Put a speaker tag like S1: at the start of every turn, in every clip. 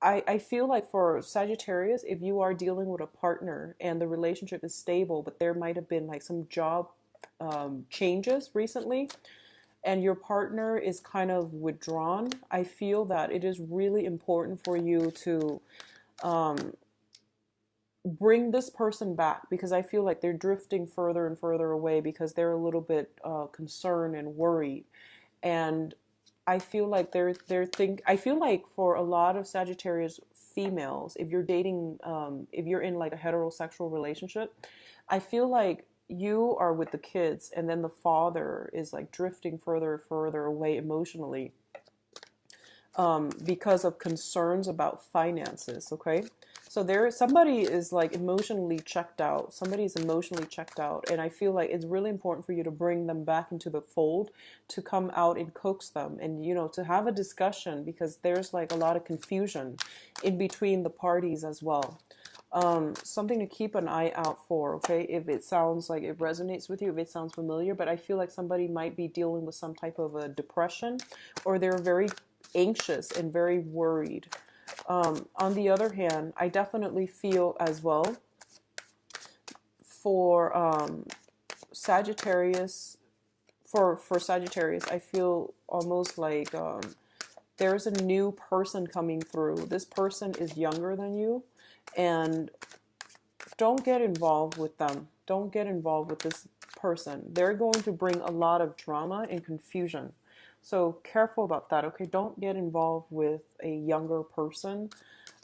S1: I feel like for Sagittarius, if you are dealing with a partner and the relationship is stable, but there might have been like some job changes recently, and your partner is kind of withdrawn, I feel that it is really important for you to um, bring this person back, because I feel like they're drifting further and further away because they're a little bit concerned and worried. And I feel like I feel like for a lot of Sagittarius females, if you're dating, if you're in like a heterosexual relationship, I feel like you are with the kids and then the father is like drifting further and further away emotionally, because of concerns about finances. Okay. So there, somebody is like emotionally checked out. Somebody is emotionally checked out. And I feel like it's really important for you to bring them back into the fold, to come out and coax them and, you know, to have a discussion, because there's like a lot of confusion in between the parties as well. Something to keep an eye out for, okay? If it sounds like it resonates with you, if it sounds familiar, but I feel like somebody might be dealing with some type of a depression, or they're very anxious and very worried. On the other hand, I definitely feel as well for Sagittarius, for Sagittarius, I feel almost like there's a new person coming through. This person is younger than you, and don't get involved with them. Don't get involved with this person. They're going to bring a lot of drama and confusion. So careful about that, okay? Don't get involved with a younger person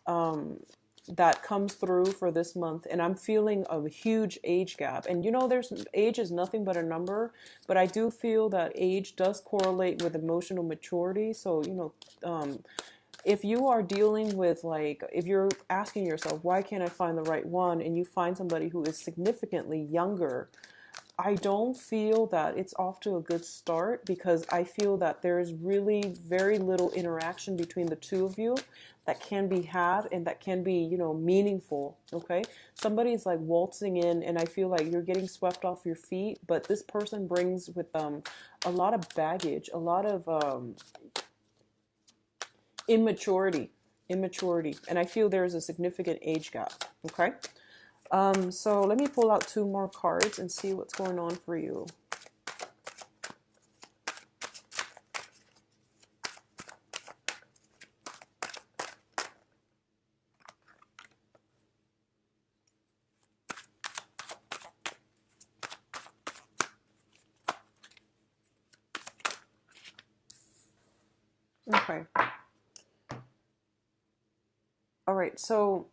S1: that comes through for this month. And I'm feeling a huge age gap. And you know, there's age is nothing but a number, but I do feel that age does correlate with emotional maturity. So, you know, if you are dealing with like, if you're asking yourself, why can't I find the right one? And you find somebody who is significantly younger, I don't feel that it's off to a good start, because I feel that there's really very little interaction between the two of you that can be had and that can be, you know, meaningful. Okay. Somebody's like waltzing in and I feel like you're getting swept off your feet, but this person brings with them a lot of baggage, a lot of immaturity, immaturity. And I feel there's a significant age gap. Okay. So let me pull out two more cards and see what's going on for you. Okay. All right. So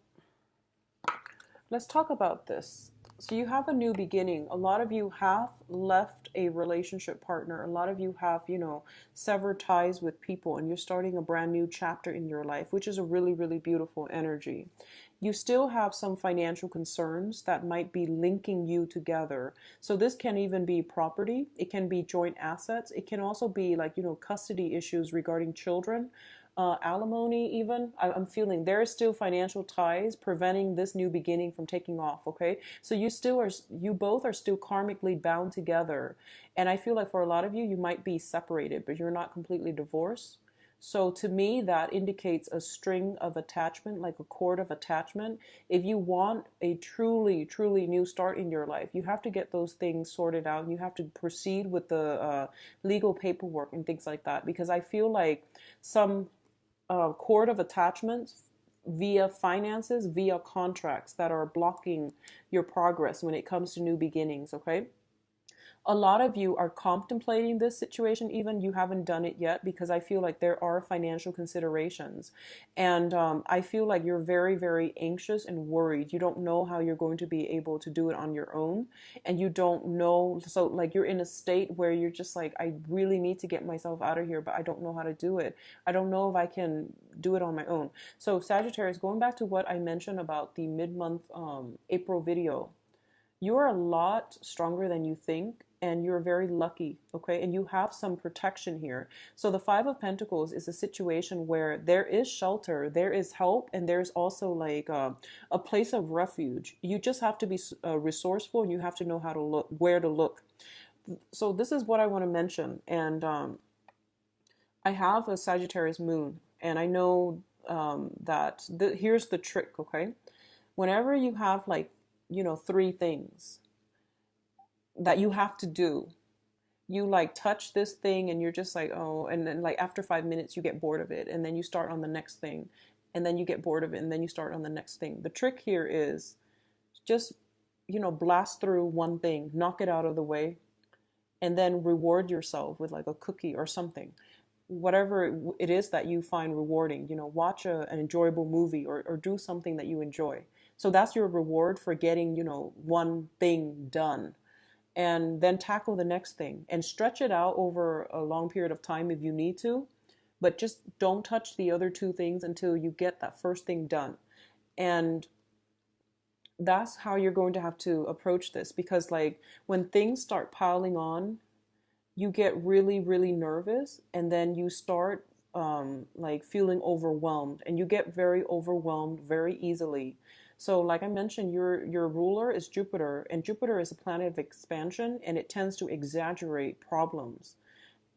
S1: let's talk about this. So you have a new beginning. A lot of you have left a relationship partner. A lot of you have, you know, severed ties with people, and you're starting a brand new chapter in your life, which is a really, really beautiful energy. You still have some financial concerns that might be linking you together. So this can even be property. It can be joint assets. It can also be like, you know, custody issues regarding children, alimony even. I'm feeling there are still financial ties preventing this new beginning from taking off. Okay, so you both are still karmically bound together, and I feel like for a lot of you, you might be separated, but you're not completely divorced. So to me, that indicates a string of attachment, like a cord of attachment. If you want a truly, truly new start in your life, you have to get those things sorted out. You have to proceed with the legal paperwork and things like that. Because I feel like some cord of attachments via finances, via contracts that are blocking your progress when it comes to new beginnings, okay? A lot of you are contemplating this situation, even you haven't done it yet, because I feel like there are financial considerations. And I feel like you're very, very anxious and worried. You don't know how you're going to be able to do it on your own. And you don't know. So, like, you're in a state where you're just like, I really need to get myself out of here, but I don't know how to do it. I don't know if I can do it on my own. So, Sagittarius, going back to what I mentioned about the mid-month April video, you're a lot stronger than you think, and you're very lucky, okay? And you have some protection here. So the Five of Pentacles is a situation where there is shelter, there is help, and there's also like a place of refuge. You just have to be resourceful, and you have to know how to look, where to look. So this is what I want to mention. And I have a Sagittarius moon, and I know here's the trick, okay? Whenever you have like, three things that you have to do, you like touch this thing and you're just like, oh, and then like after 5 minutes you get bored of it, and then you start on the next thing, and then you get bored of it, and then you start on the next thing. The trick here is just, blast through one thing, knock it out of the way, and then reward yourself with like a cookie or something. Whatever it is that you find rewarding, watch an enjoyable movie, or do something that you enjoy. So that's your reward for getting, one thing done. And then tackle the next thing and stretch it out over a long period of time if you need to. But just don't touch the other two things until you get that first thing done. And that's how you're going to have to approach this, because like when things start piling on, you get really, really nervous, and then you start like feeling overwhelmed, and you get very overwhelmed very easily. So like I mentioned, your ruler is Jupiter, and Jupiter is a planet of expansion, and it tends to exaggerate problems.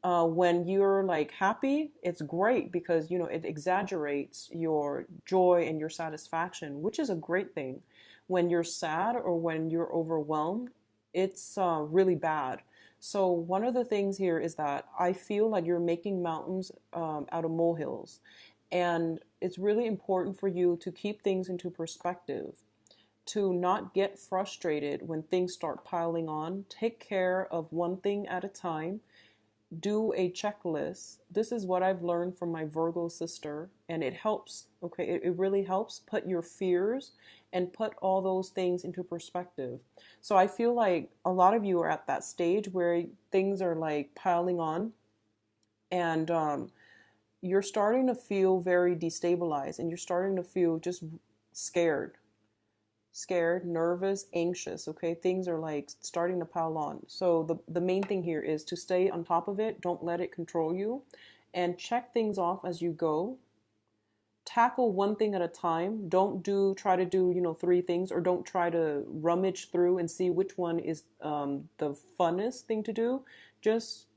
S1: When you're like happy, it's great because it exaggerates your joy and your satisfaction, which is a great thing. When you're sad or when you're overwhelmed, it's really bad. So one of the things here is that I feel like you're making mountains out of molehills, and it's really important for you to keep things into perspective, to not get frustrated when things start piling on. Take care of one thing at a time. Do a checklist. This is what I've learned from my Virgo sister, and it helps. Okay, it really helps put your fears and put all those things into perspective. So I feel like a lot of you are at that stage where things are like piling on, and you're starting to feel very destabilized, and you're starting to feel just scared, nervous, anxious. Okay, things are like starting to pile on. So the main thing here is to stay on top of it. Don't let it control you, and check things off as you go. Tackle one thing at a time. Don't try to do three things, or don't try to rummage through and see which one is the funnest thing to do. Just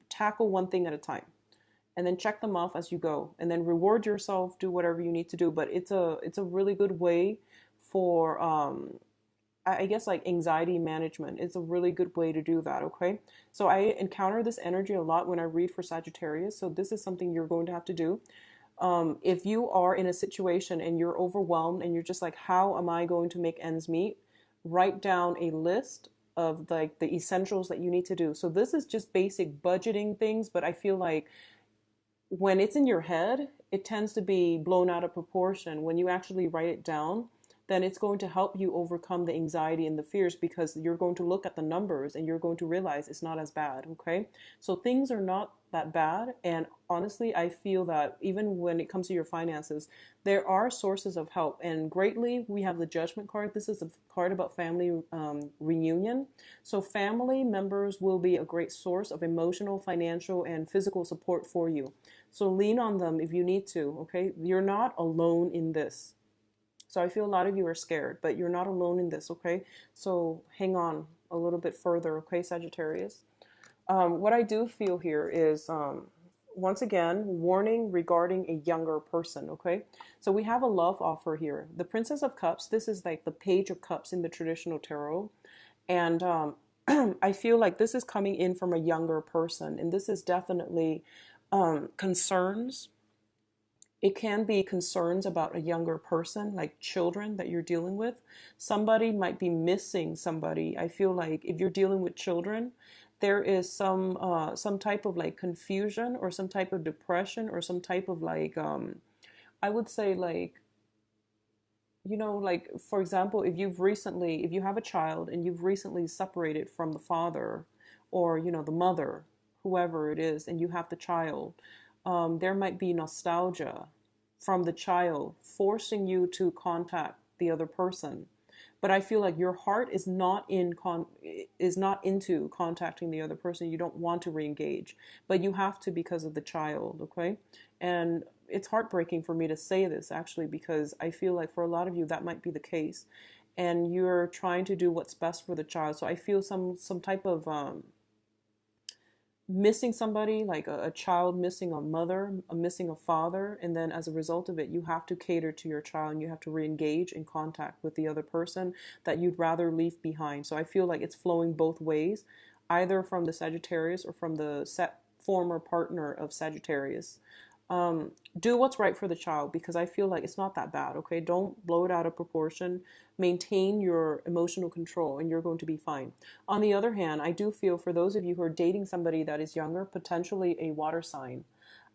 S1: tackle one thing at a time, and then check them off as you go, and then reward yourself. Do whatever you need to do. But it's a really good way for I guess like anxiety management. It's a really good way to do that. Okay, so I encounter this energy a lot when I read for Sagittarius, so this is something you're going to have to do. If you are in a situation and you're overwhelmed and you're just like, how am I going to make ends meet, write down a list of like the essentials that you need to do. So this is just basic budgeting things, but I feel like when it's in your head, it tends to be blown out of proportion. When you actually write it down, then it's going to help you overcome the anxiety and the fears, because you're going to look at the numbers and you're going to realize it's not as bad. Okay, so things are not that bad. And honestly, I feel that even when it comes to your finances, there are sources of help. And greatly, we have the Judgment card. This is a card about family reunion. So family members will be a great source of emotional, financial, and physical support for you. So lean on them if you need to. Okay, you're not alone in this. So I feel a lot of you are scared, but you're not alone in this. Okay, so hang on a little bit further. Okay, Sagittarius. What I do feel here is, once again, warning regarding a younger person. Okay, so we have a love offer here. The Princess of Cups. This is like the Page of Cups in the traditional tarot, and I feel like this is coming in from a younger person, and this is definitely concerns. It can be concerns about a younger person, like children that you're dealing with. Somebody might be missing somebody. I feel like if you're dealing with children, there is some type of like confusion, or some type of depression, or some type of like I would say like, like for example, if you have a child and you've recently separated from the father, or the mother, whoever it is, and you have the child, there might be nostalgia from the child forcing you to contact the other person. But I feel like your heart is not into contacting the other person. You don't want to re-engage, but you have to because of the child. Okay, and it's heartbreaking for me to say this, actually, because I feel like for a lot of you that might be the case, and you're trying to do what's best for the child. So I feel some type of missing somebody, like a child missing a mother, missing a father, and then as a result of it, you have to cater to your child and you have to re-engage in contact with the other person that you'd rather leave behind. So I feel like it's flowing both ways, either from the Sagittarius or from the former partner of Sagittarius. Do what's right for the child, because I feel like it's not that bad, okay? Don't blow it out of proportion. Maintain your emotional control and you're going to be fine. On the other hand, I do feel for those of you who are dating somebody that is younger, potentially a water sign.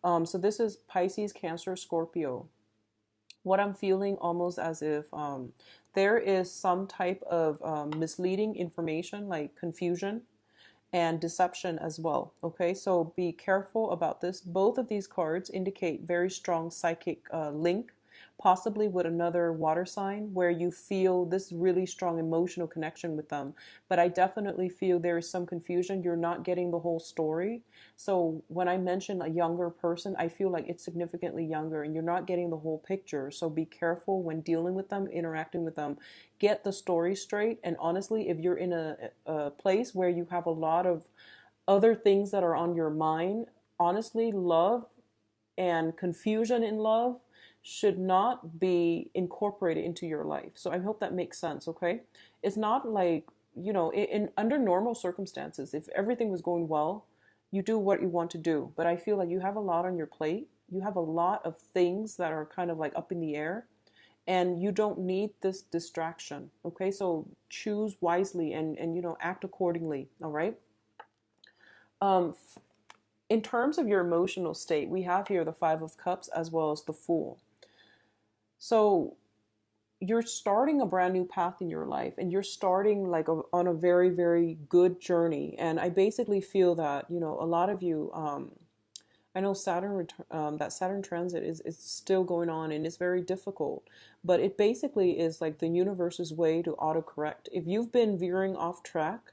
S1: So this is Pisces, Cancer, Scorpio. What I'm feeling almost as if there is some type of misleading information, like confusion and deception as well. Okay, so be careful about this. Both of these cards indicate very strong psychic link, possibly with another water sign where you feel this really strong emotional connection with them. But I definitely feel there is some confusion. You're not getting the whole story. So when I mention a younger person, I feel like it's significantly younger and you're not getting the whole picture. So be careful when dealing with them, interacting with them. Get the story straight. And honestly, if you're in a place where you have a lot of other things that are on your mind, honestly, love and confusion in love should not be incorporated into your life. So I hope that makes sense, okay? It's not like, in under normal circumstances, if everything was going well, you do what you want to do. But I feel like you have a lot on your plate. You have a lot of things that are kind of like up in the air, and you don't need this distraction, okay? So choose wisely and act accordingly, all right? Um, in terms of your emotional state, we have here the Five of Cups as well as the Fool. So you're starting a brand new path in your life and you're starting like on a very, very good journey. And I basically feel that, a lot of you, I know that Saturn transit is still going on and it's very difficult, but it basically is like the universe's way to autocorrect. If you've been veering off track,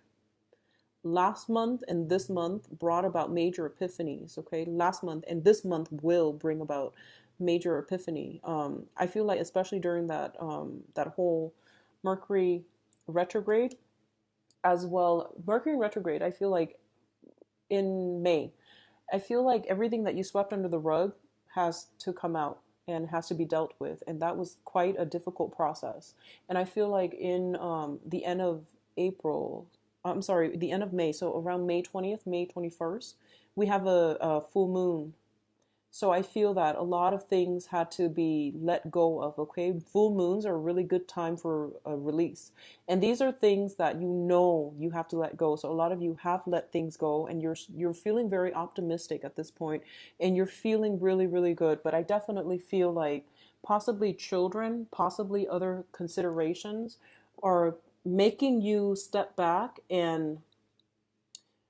S1: last month and this month brought about major epiphanies, okay? Last month and this month will bring about major epiphany. I feel like especially during that whole Mercury retrograde as well. Mercury retrograde, I feel like in May, I feel like everything that you swept under the rug has to come out and has to be dealt with. And that was quite a difficult process. And I feel like in the end of April, I'm sorry, the end of May, so around May 20th, May 21st, we have a full moon. So I feel that a lot of things had to be let go of, okay? Full moons are a really good time for a release. And these are things that you have to let go. So a lot of you have let things go and you're feeling very optimistic at this point and you're feeling really, really good. But I definitely feel like possibly children, possibly other considerations are making you step back and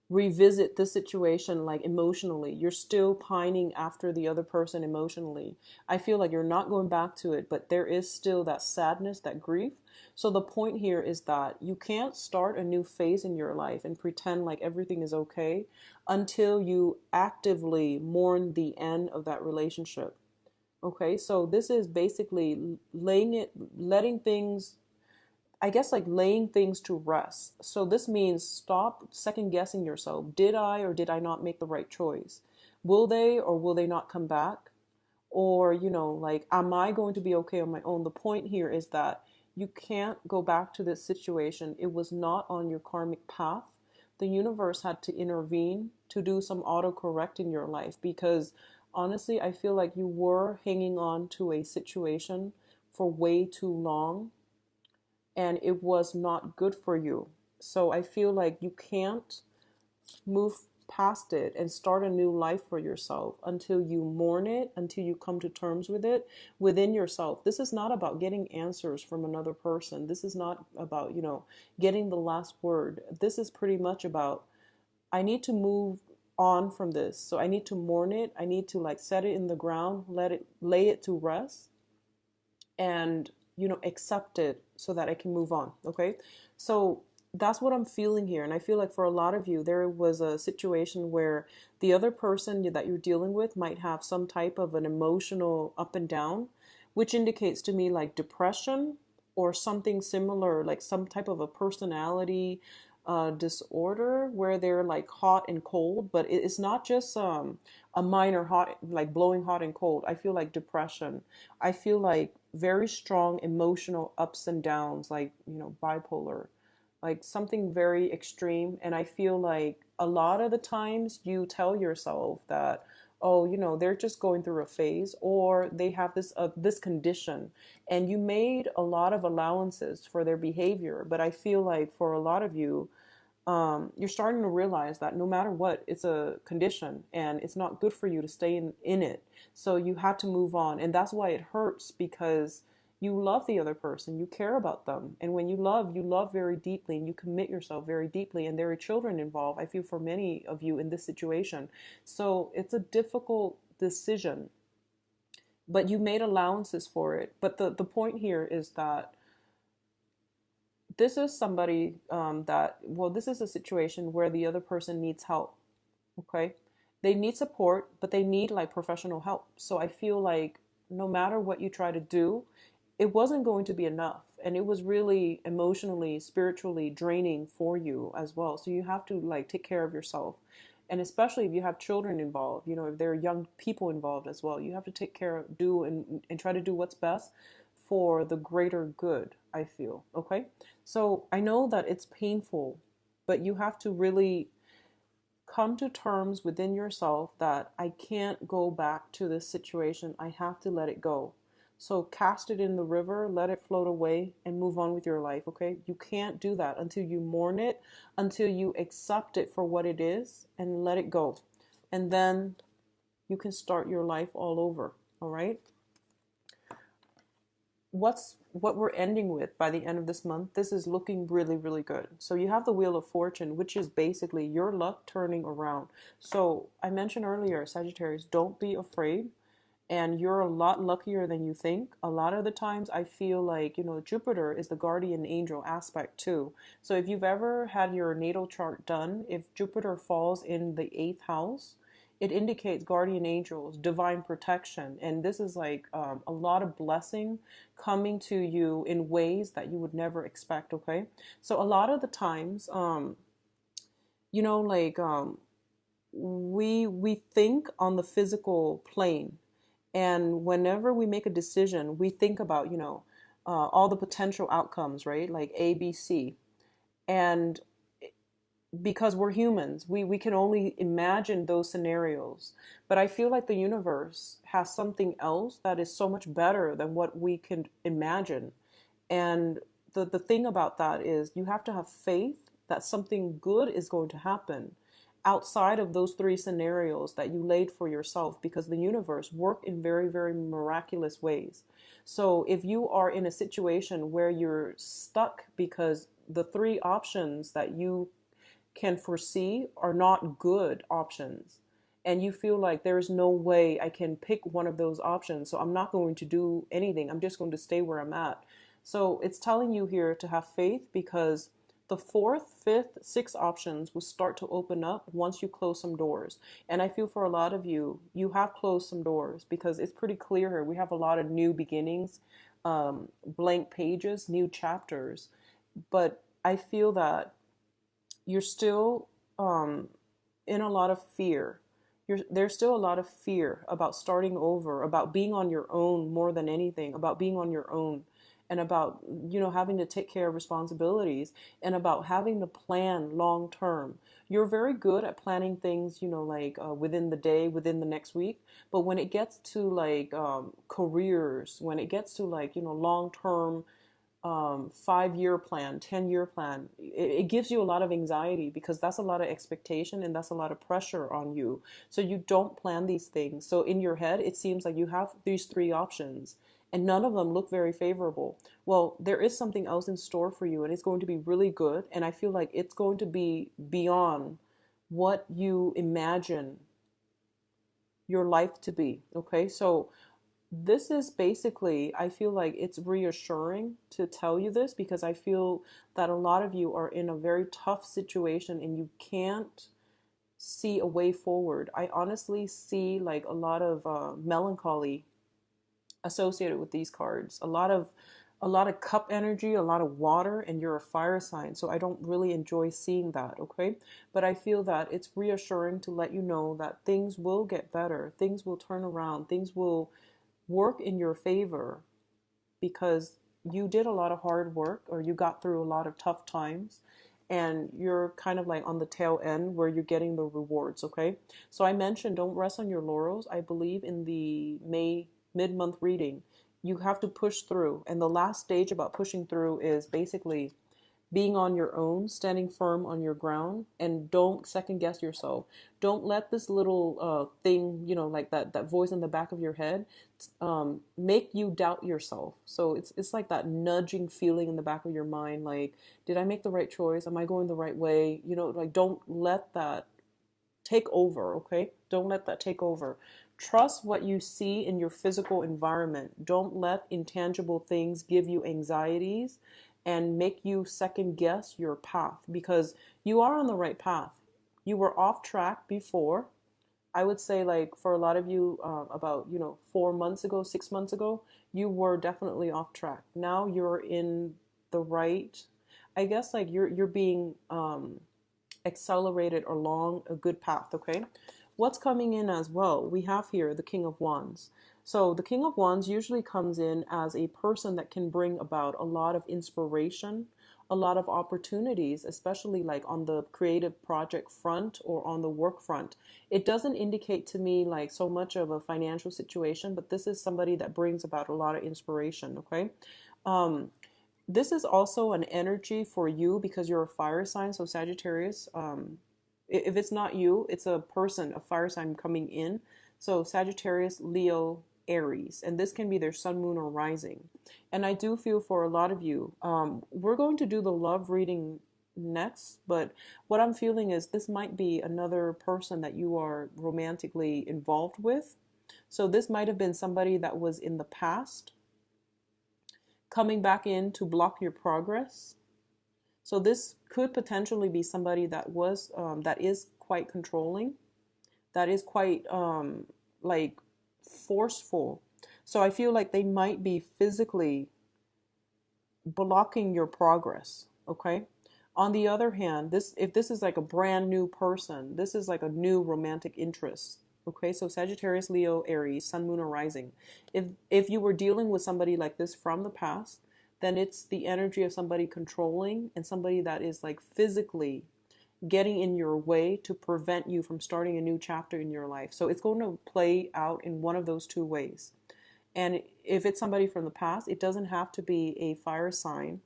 S1: revisit this situation like emotionally. You're still pining after the other person emotionally. I feel like you're not going back to it, but there is still that sadness, that grief. So the point here is that you can't start a new phase in your life and pretend like everything is okay until you actively mourn the end of that relationship. Okay, so this is basically letting things, I guess, like laying things to rest. So this means stop second guessing yourself. Did I or did I not make the right choice? Will they or will they not come back? Or, like, am I going to be okay on my own? The point here is that you can't go back to this situation. It was not on your karmic path. The universe had to intervene to do some autocorrect in your life because honestly, I feel like you were hanging on to a situation for way too long and it was not good for you. So I feel like you can't move past it and start a new life for yourself until you mourn it, until you come to terms with it within yourself. This is not about getting answers from another person. This is not about, getting the last word. This is pretty much about, I need to move on from this. So I need to mourn it. I need to like set it in the ground, lay it to rest and accept it so that I can move on. Okay, so that's what I'm feeling here. And I feel like for a lot of you there was a situation where the other person that you're dealing with might have some type of an emotional up and down, which indicates to me like depression or something similar, like some type of a personality disorder where they're like hot and cold, but it's not just a minor hot, like blowing hot and cold. I feel like depression. I feel like very strong emotional ups and downs, like, bipolar, like something very extreme. And I feel like a lot of the times you tell yourself that, oh, they're just going through a phase, or they have this condition, and you made a lot of allowances for their behavior. But I feel like for a lot of you, you're starting to realize that no matter what, it's a condition and it's not good for you to stay in it. So you have to move on. And that's why it hurts, because you love the other person, you care about them. And when you love very deeply, and you commit yourself very deeply, and there are children involved, I feel, for many of you in this situation. So it's a difficult decision, but you made allowances for it. But the point here is that this is somebody this is a situation where the other person needs help. Okay, they need support, but they need like professional help. So I feel like no matter what you try to do, it wasn't going to be enough, and it was really emotionally, spiritually draining for you as well. So you have to like take care of yourself, and especially if you have children involved, if there are young people involved as well, you have to take care of, do and try to do what's best for the greater good, I feel. Okay, so I know that it's painful, but you have to really come to terms within yourself that I can't go back to this situation. I have to let it go. So cast it in the river, let it float away, and move on with your life. Okay, you can't do that until you mourn it, until you accept it for what it is and let it go, and then you can start your life all over. All right, what we're ending with by the end of this month, this is looking really, really good. So you have the Wheel of Fortune, which is basically your luck turning around. So I mentioned earlier, Sagittarius, don't be afraid, and you're a lot luckier than you think. A lot of the times I feel like, Jupiter is the guardian angel aspect too. So if you've ever had your natal chart done, if Jupiter falls in the 8th house, it indicates guardian angels, divine protection. And this is like a lot of blessing coming to you in ways that you would never expect. Okay, so a lot of the times, like we think on the physical plane, and whenever we make a decision, we think about, all the potential outcomes, right? Like A, B, C. And because we're humans, we can only imagine those scenarios. But I feel like the universe has something else that is so much better than what we can imagine. And the thing about that is you have to have faith that something good is going to happen outside of those three scenarios that you laid for yourself, because the universe works in very, very miraculous ways. So if you are in a situation where you're stuck because the three options that you can foresee are not good options, and you feel like there's no way I can pick one of those options, so I'm not going to do anything, I'm just going to stay where I'm at. So it's telling you here to have faith, because the fourth, fifth, sixth options will start to open up once you close some doors. And I feel for a lot of you, you have closed some doors, because it's pretty clear here. We have a lot of new beginnings, blank pages, new chapters. But I feel that you're still in a lot of fear. There's still a lot of fear about starting over, about being on your own more than anything, about being on your own, and about, having to take care of responsibilities, and about having to plan long term. You're very good at planning things, like within the day, within the next week. But when it gets to like careers, when it gets to like, long term 5-year plan, 10-year plan, it gives you a lot of anxiety, because that's a lot of expectation and that's a lot of pressure on you. So you don't plan these things. So in your head, it seems like you have these three options and none of them look very favorable. Well, there is something else in store for you, and it's going to be really good. And I feel like it's going to be beyond what you imagine your life to be. Okay, so this is basically, I feel like it's reassuring to tell you this, because I feel that a lot of you are in a very tough situation and you can't see a way forward. I honestly see like a lot of melancholy associated with these cards, a lot of a lot of cup energy, a lot of water, and you're a fire sign. So I don't really enjoy seeing that, okay? But I feel that it's reassuring to let you know that things will get better, things will turn around, things will work in your favor because you did a lot of hard work or you got through a lot of tough times and you're kind of like on the tail end where you're getting the rewards, okay? So I mentioned don't rest on your laurels. I believe in the May mid-month reading, you have to push through. And the last stage about pushing through is basically being on your own, standing firm on your ground, and don't second guess yourself. Don't let this little thing, you know, like that voice in the back of your head, make you doubt yourself. So it's like that nudging feeling in the back of your mind, like, did I make the right choice? Am I going the right way? You know, like don't let that take over, okay? Don't let that take over. Trust what you see in your physical environment. Don't let intangible things give you anxieties and make you second guess your path because you are on the right path. You were off track before. I would say, like, for a lot of you, about, 4 months ago, 6 months ago, you were definitely off track. Now you're in the right, I guess, like you're being accelerated along a good path, okay? What's coming in as well? We have here the King of Wands. So the King of Wands usually comes in as a person that can bring about a lot of inspiration, a lot of opportunities, especially like on the creative project front or on the work front. It doesn't indicate to me like so much of a financial situation, but this is somebody that brings about a lot of inspiration, okay? This is also an energy for you because you're a fire sign. So Sagittarius, if it's not you, it's a person, a fire sign coming in. So Sagittarius, Leo, Aries, and this can be their sun, moon, or rising. And I do feel for a lot of you, we're going to do the love reading next, but what I'm feeling is this might be another person that you are romantically involved with. So this might have been somebody that was in the past coming back in to block your progress. So this could potentially be somebody that was that is quite controlling, that is quite like forceful. So I feel like they might be physically blocking your progress, okay? On the other hand, if this is like a brand new person, this is like a new romantic interest. Okay, so Sagittarius, Leo, Aries, Sun, Moon, or Rising. If you were dealing with somebody like this from the past, then it's the energy of somebody controlling and somebody that is like physically getting in your way to prevent you from starting a new chapter in your life. So it's going to play out in one of those two ways. And if it's somebody from the past, it doesn't have to be a fire sign.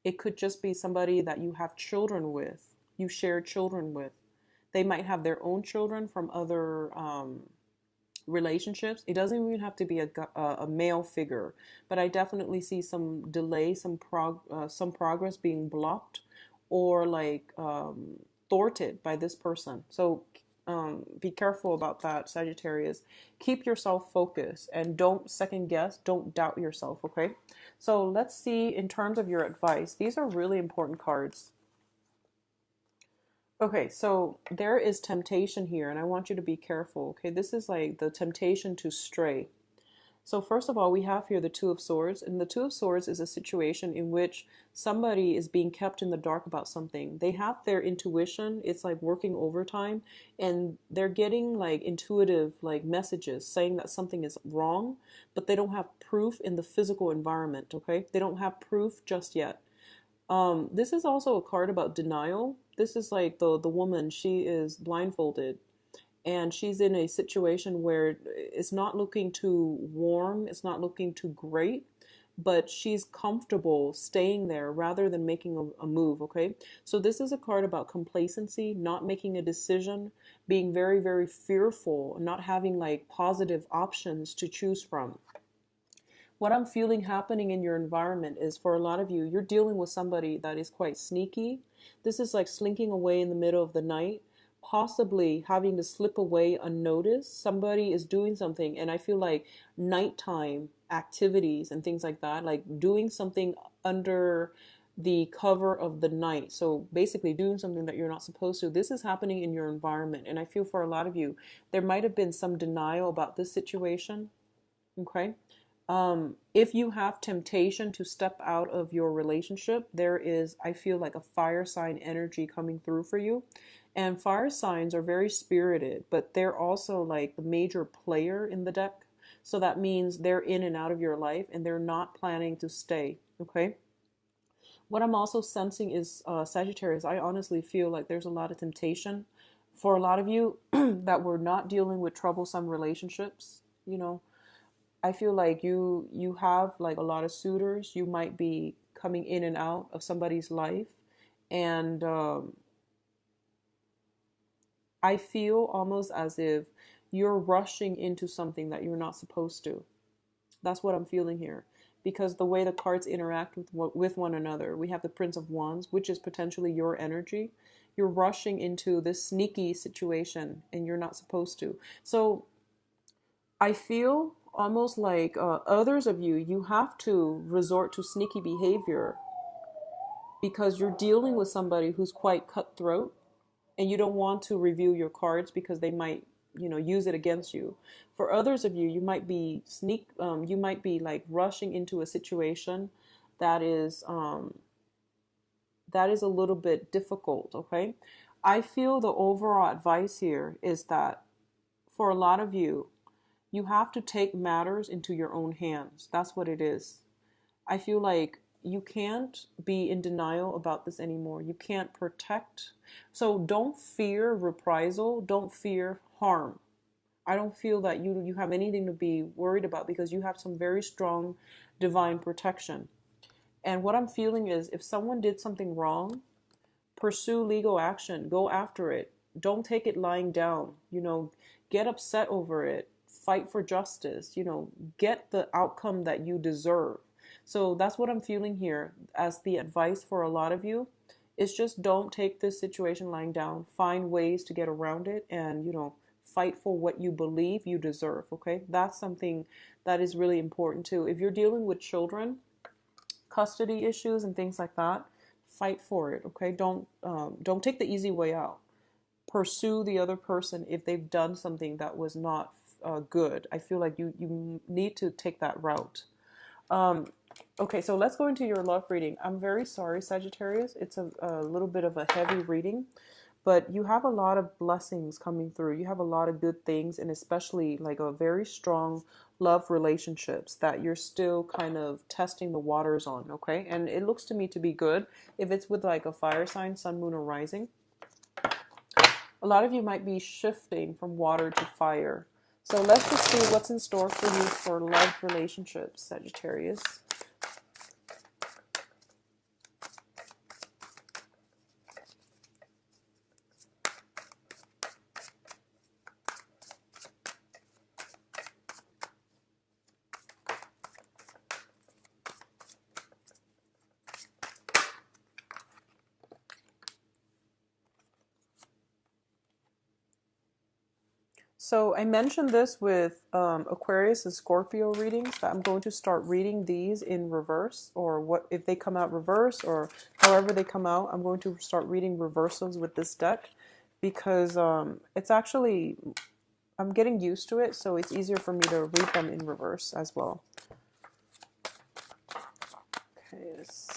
S1: It could just be somebody that you have children with, you share children with. They might have their own children from other relationships. It doesn't even have to be a male figure, but I definitely see some delay, some progress being blocked or like thwarted by this person. So be careful about that, Sagittarius. Keep yourself focused and don't second guess, don't doubt yourself, okay? So let's see in terms of your advice. These are really important cards. Okay, so there is temptation here, and I want you to be careful. Okay, this is like the temptation to stray. So first of all, we have here the Two of Swords, and the Two of Swords is a situation in which somebody is being kept in the dark about something. They have their intuition, it's like working overtime, and they're getting like intuitive like messages saying that something is wrong, but they don't have proof in the physical environment, okay? They don't have proof just yet. This is also a card about denial. This is like the woman, she is blindfolded and she's in a situation where it's not looking too warm, it's not looking too great, but she's comfortable staying there rather than making a move, okay? So this is a card about complacency, not making a decision, being very, very fearful, not having like positive options to choose from. What I'm feeling happening in your environment is for a lot of you, you're dealing with somebody that is quite sneaky. This is like slinking away in the middle of the night, possibly having to slip away unnoticed. Somebody is doing something, and I feel like nighttime activities and things like that, like doing something under the cover of the night. So basically doing something that you're not supposed to. This is happening in your environment, and I feel for a lot of you, there might have been some denial about this situation. Okay. If you have temptation to step out of your relationship, there is, I feel like, a fire sign energy coming through for you. And fire signs are very spirited, but they're also like the major player in the deck. So that means they're in and out of your life and they're not planning to stay. Okay. What I'm also sensing is Sagittarius. I honestly feel like there's a lot of temptation for a lot of you that were not dealing with troublesome relationships. You know, I feel like you have like a lot of suitors. You might be coming in and out of somebody's life, and I feel almost as if you're rushing into something that you're not supposed to. That's what I'm feeling here. Because the way the cards interact with one another, we have the Prince of Wands, which is potentially your energy. You're rushing into this sneaky situation and you're not supposed to. So I feel almost like others of you, you have to resort to sneaky behavior because you're dealing with somebody who's quite cutthroat and you don't want to reveal your cards because they might, use it against you. For others of you, you might be you might be like rushing into a situation that is a little bit difficult. Okay, I feel the overall advice here is that for a lot of you, you have to take matters into your own hands. That's what it is. I feel like you can't be in denial about this anymore. You can't protect. So don't fear reprisal. Don't fear harm. I don't feel that you have anything to be worried about because you have some very strong divine protection. And what I'm feeling is if someone did something wrong, pursue legal action. Go after it. Don't take it lying down. Get upset over it. Fight for justice. Get the outcome that you deserve. So that's what I'm feeling here as the advice for a lot of you. Is just don't take this situation lying down. Find ways to get around it and, fight for what you believe you deserve. Okay. That's something that is really important too. If you're dealing with children, custody issues and things like that, fight for it. Okay. Don't take the easy way out. Pursue the other person if they've done something that was not good. I feel like you need to take that route. Okay, so let's go into your love reading. I'm very sorry, Sagittarius. It's a little bit of a heavy reading, but you have a lot of blessings coming through. You have a lot of good things, and especially like a very strong love relationships that you're still kind of testing the waters on, okay? And it looks to me to be good. If it's with like a fire sign, sun, moon, or rising, a lot of you might be shifting from water to fire. So let's just see what's in store for you for love relationships, Sagittarius. So I mentioned this with Aquarius and Scorpio readings, that I'm going to start reading these in reverse, or what if they come out reverse, or however they come out, I'm going to start reading reversals with this deck because it's actually, I'm getting used to it, so it's easier for me to read them in reverse as well. Okay, let's see.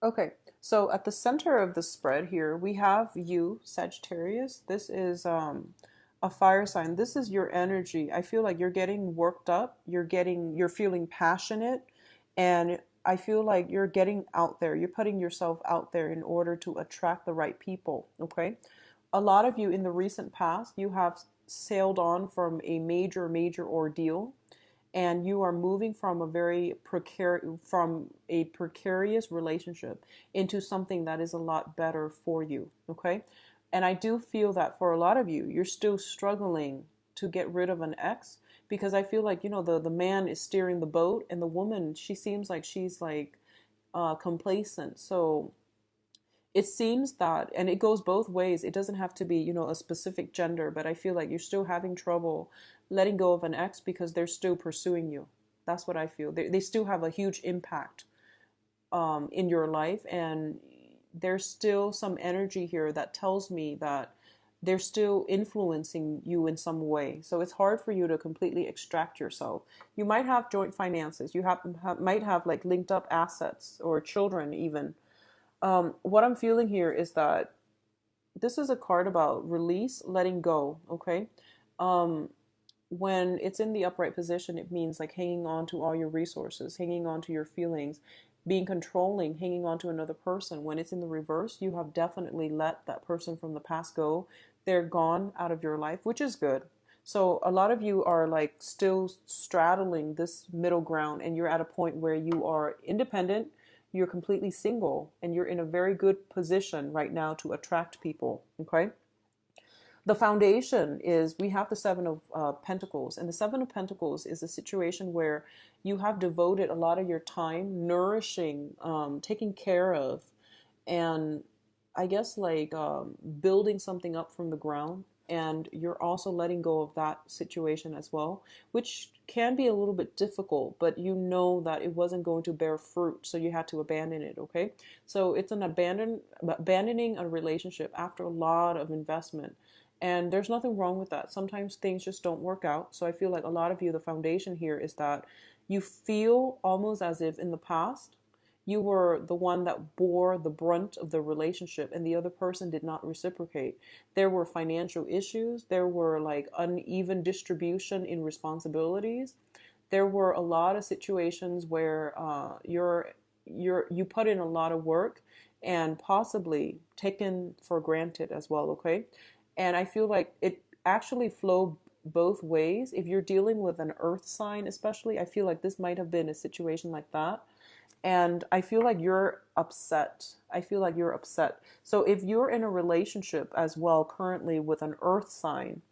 S1: Okay, so at the center of the spread here, we have you, Sagittarius. This is a fire sign. This is your energy. I feel like you're getting worked up. You're feeling passionate, and I feel like you're getting out there. You're putting yourself out there in order to attract the right people. Okay, a lot of you in the recent past, you have sailed on from a major ordeal, and you are moving from a precarious relationship into something that is a lot better for you. Okay, and I do feel that for a lot of you, you're still struggling to get rid of an ex, because I feel like, the man is steering the boat, and the woman, she seems like she's like complacent. So it seems that, and it goes both ways. It doesn't have to be, a specific gender, but I feel like you're still having trouble letting go of an ex because they're still pursuing you. That's what I feel. They still have a huge impact. in your life, and there's still some energy here that tells me that they're still influencing you in some way. So it's hard for you to completely extract yourself. You might have joint finances. You might have like linked up assets or children even. What I'm feeling here is that this is a card about release, letting go. Okay. Um, when it's in the upright position, it means like hanging on to all your resources, hanging on to your feelings, being controlling, hanging on to another person. When it's in the reverse, you have definitely let that person from the past go. They're gone out of your life, which is good. So a lot of you are like still straddling this middle ground, and you're at a point where you are independent, you're completely single, and you're in a very good position right now to attract people. Okay. The foundation is we have the Seven of Pentacles, and the Seven of Pentacles is a situation where you have devoted a lot of your time nourishing, taking care of, and I guess like building something up from the ground. And you're also letting go of that situation as well, which can be a little bit difficult, but you know that it wasn't going to bear fruit, so you had to abandon it. Okay, so it's an abandoning a relationship after a lot of investment. And there's nothing wrong with that. Sometimes things just don't work out. So I feel like a lot of you, the foundation here is that you feel almost as if in the past you were the one that bore the brunt of the relationship and the other person did not reciprocate. There were financial issues. There were like uneven distribution in responsibilities. There were a lot of situations where you put in a lot of work and possibly taken for granted as well. Okay. And I feel like it actually flowed both ways. If you're dealing with an earth sign, especially, I feel like this might have been a situation like that. And I feel like you're upset. I feel like you're upset. So if you're in a relationship as well currently with an earth sign,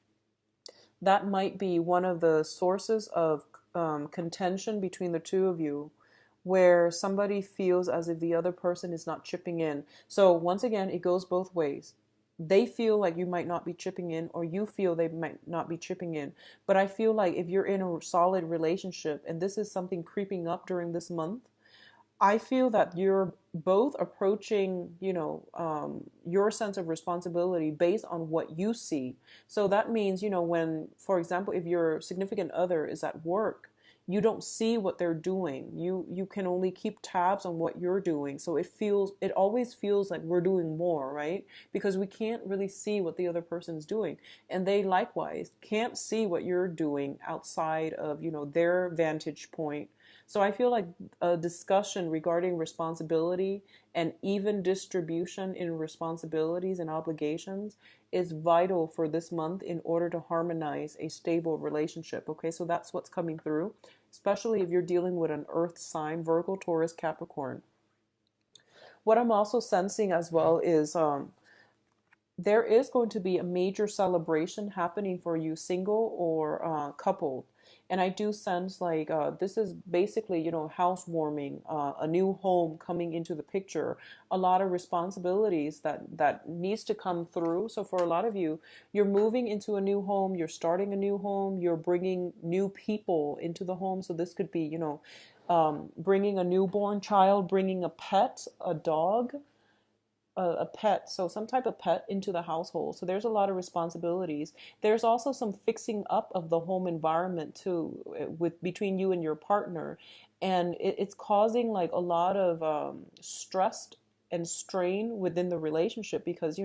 S1: that might be one of the sources of contention between the two of you, where somebody feels as if the other person is not chipping in. So once again, it goes both ways. They feel like you might not be chipping in, or you feel they might not be chipping in. But I feel like if you're in a solid relationship and this is something creeping up during this month, I feel that you're both approaching, your sense of responsibility based on what you see. So that means, when, for example, if your significant other is at work, you don't see what they're doing. You can only keep tabs on what you're doing. So it always feels like we're doing more, right? Because we can't really see what the other person's doing. And they likewise can't see what you're doing outside of, their vantage point. So I feel like a discussion regarding responsibility and even distribution in responsibilities and obligations is vital for this month in order to harmonize a stable relationship. Okay, so that's what's coming through, especially if you're dealing with an earth sign, Virgo, Taurus, Capricorn. What I'm also sensing as well is there is going to be a major celebration happening for you, single or coupled. And I do sense like this is basically, housewarming, a new home coming into the picture, a lot of responsibilities that needs to come through. So for a lot of you, you're moving into a new home, you're starting a new home, you're bringing new people into the home. So this could be, bringing a newborn child, bringing a pet, a dog, a pet, so some type of pet into the household. So there's a lot of responsibilities. There's also some fixing up of the home environment too, with between you and your partner, and it's causing like a lot of stress and strain within the relationship because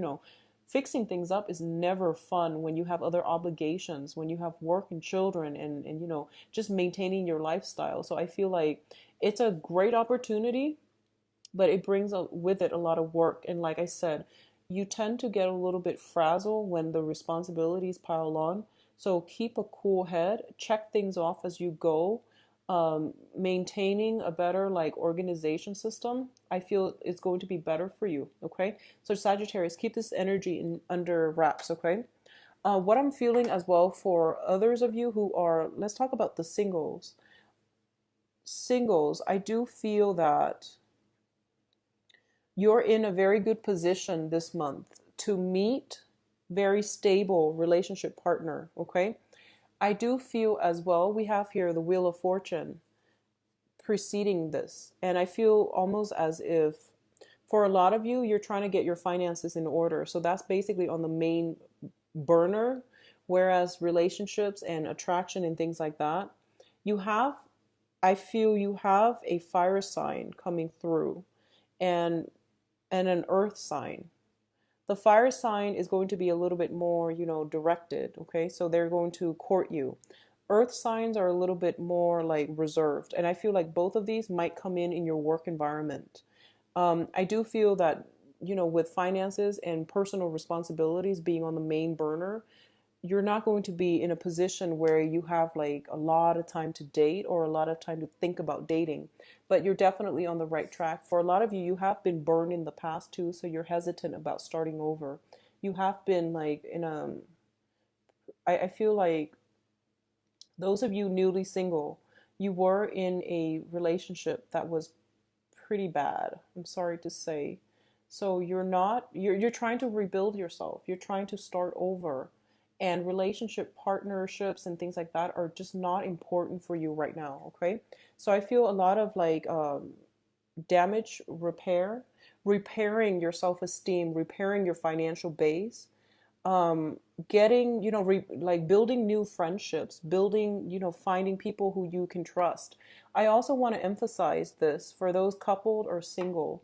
S1: fixing things up is never fun when you have other obligations, when you have work and children, and just maintaining your lifestyle. So I feel like it's a great opportunity, but it brings with it a lot of work. And like I said, you tend to get a little bit frazzled when the responsibilities pile on. So keep a cool head, check things off as you go. Maintaining a better like organization system, I feel it's going to be better for you. Okay, so Sagittarius, keep this energy under wraps. Okay, what I'm feeling as well for others of you who are, let's talk about the singles. I do feel that you're in a very good position this month to meet very stable relationship partner. Okay, I do feel as well, we have here the Wheel of Fortune preceding this. And I feel almost as if for a lot of you, you're trying to get your finances in order. So that's basically on the main burner. Whereas relationships and attraction and things like that, you have, I feel you have a fire sign coming through, and an earth sign. The fire sign is going to be a little bit more, directed. Okay. So they're going to court you. Earth signs are a little bit more like reserved. And I feel like both of these might come in your work environment. I do feel that, with finances and personal responsibilities being on the main burner, you're not going to be in a position where you have like a lot of time to date or a lot of time to think about dating, but you're definitely on the right track. For a lot of you, you have been burned in the past too, so you're hesitant about starting over. You have been like I feel like those of you newly single, you were in a relationship that was pretty bad, I'm sorry to say. So you're trying to rebuild yourself. You're trying to start over. And relationship partnerships and things like that are just not important for you right now, okay? So I feel a lot of like damage repair, repairing your self-esteem, repairing your financial base, getting, like building new friendships, building, finding people who you can trust. I also want to emphasize this for those coupled or single.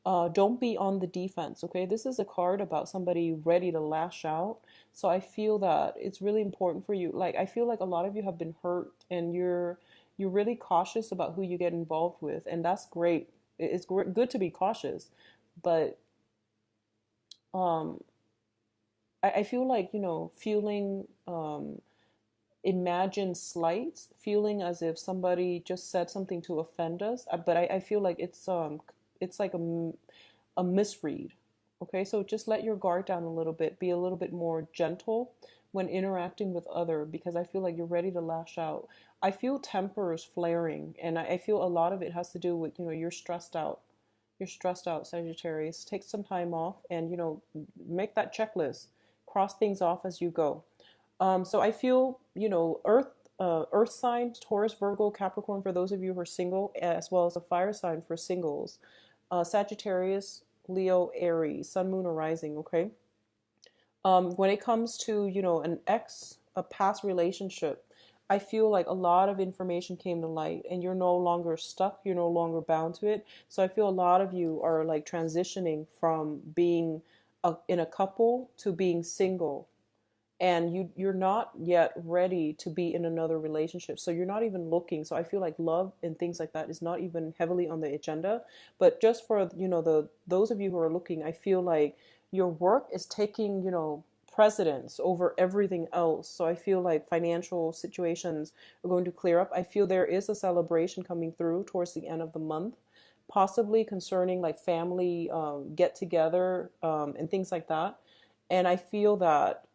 S1: Don't be on the defense, okay? This is a card about somebody ready to lash out. So I feel that it's really important for you. Like, I feel like a lot of you have been hurt, and you're really cautious about who you get involved with, and that's great. It's good to be cautious, but um, I feel like, feeling imagined slights, feeling as if somebody just said something to offend us. But I feel like it's like a misread. Okay, so just let your guard down a little bit. Be a little bit more gentle when interacting with other, because I feel like you're ready to lash out. I feel tempers flaring, and I feel a lot of it has to do with, you're stressed out. You're stressed out, Sagittarius. Take some time off and, make that checklist. Cross things off as you go. So I feel, earth sign, Taurus, Virgo, Capricorn for those of you who are single, as well as a fire sign for singles. Sagittarius, Leo, Aries, Sun, Moon, or Rising, okay? When it comes to, a past relationship, I feel like a lot of information came to light, and you're no longer stuck, you're no longer bound to it. So I feel a lot of you are like transitioning from being in a couple to being single, and you're not yet ready to be in another relationship, so you're not even looking. So I feel like love and things like that is not even heavily on the agenda. But just for, those of you who are looking, I feel like your work is taking, precedence over everything else. So I feel like financial situations are going to clear up. I feel there is a celebration coming through towards the end of the month, possibly concerning like family get together, and things like that. And I feel that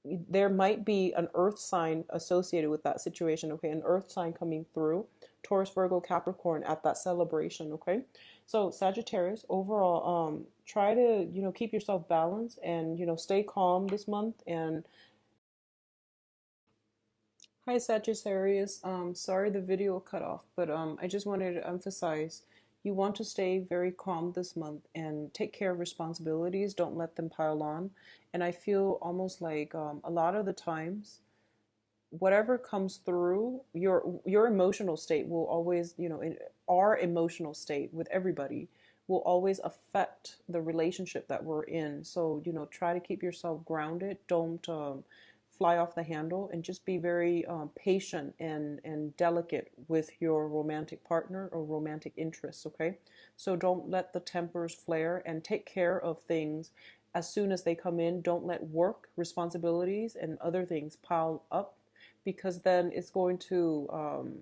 S1: there might be an earth sign associated with that situation, okay? An earth sign coming through, Taurus, Virgo, Capricorn at that celebration, okay? So Sagittarius, overall, try to, keep yourself balanced and, stay calm this month. And hi, Sagittarius. Sorry the video cut off, but I just wanted to emphasize you want to stay very calm this month and take care of responsibilities. Don't let them pile on. And I feel almost like a lot of the times, whatever comes through, your emotional state will always, in our emotional state with everybody will always affect the relationship that we're in. So, try to keep yourself grounded. Don't fly off the handle, and just be very patient and delicate with your romantic partner or romantic interests, okay? So don't let the tempers flare, and take care of things as soon as they come in. Don't let work, responsibilities, and other things pile up, because then it's going to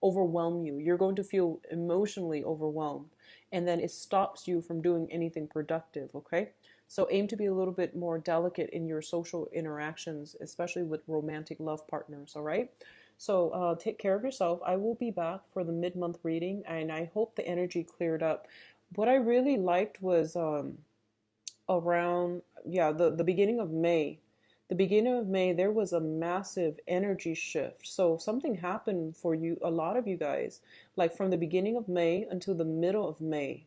S1: overwhelm you. You're going to feel emotionally overwhelmed, and then it stops you from doing anything productive, okay? So aim to be a little bit more delicate in your social interactions, especially with romantic love partners, all right? So take care of yourself. I will be back for the mid-month reading, and I hope the energy cleared up. What I really liked was around, yeah, the beginning of May. the beginning of May, there was a massive energy shift. So something happened for you, a lot of you guys, like from the beginning of May until the middle of May.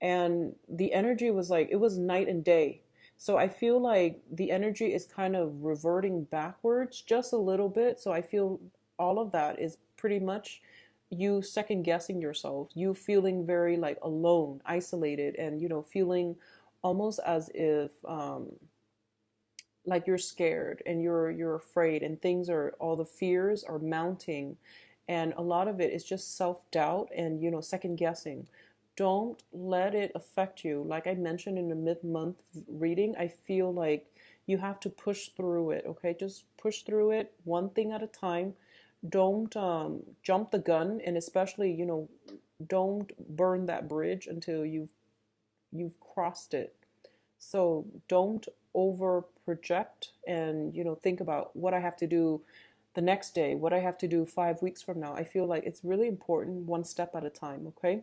S1: And the energy was like, it was night and day. So I feel like the energy is kind of reverting backwards just a little bit. So I feel all of that is pretty much you second guessing yourself, you feeling very like alone, isolated, and feeling almost as if like you're scared and you're afraid, and things are, all the fears are mounting, and a lot of it is just self-doubt and second guessing. Don't let it affect you. Like I mentioned in the mid-month reading, I feel like you have to push through it. Okay, just push through it one thing at a time. Don't jump the gun, and especially don't burn that bridge until you've crossed it. So don't over project and think about what I have to do the next day, what I have to do 5 weeks from now. I feel like it's really important, one step at a time, okay?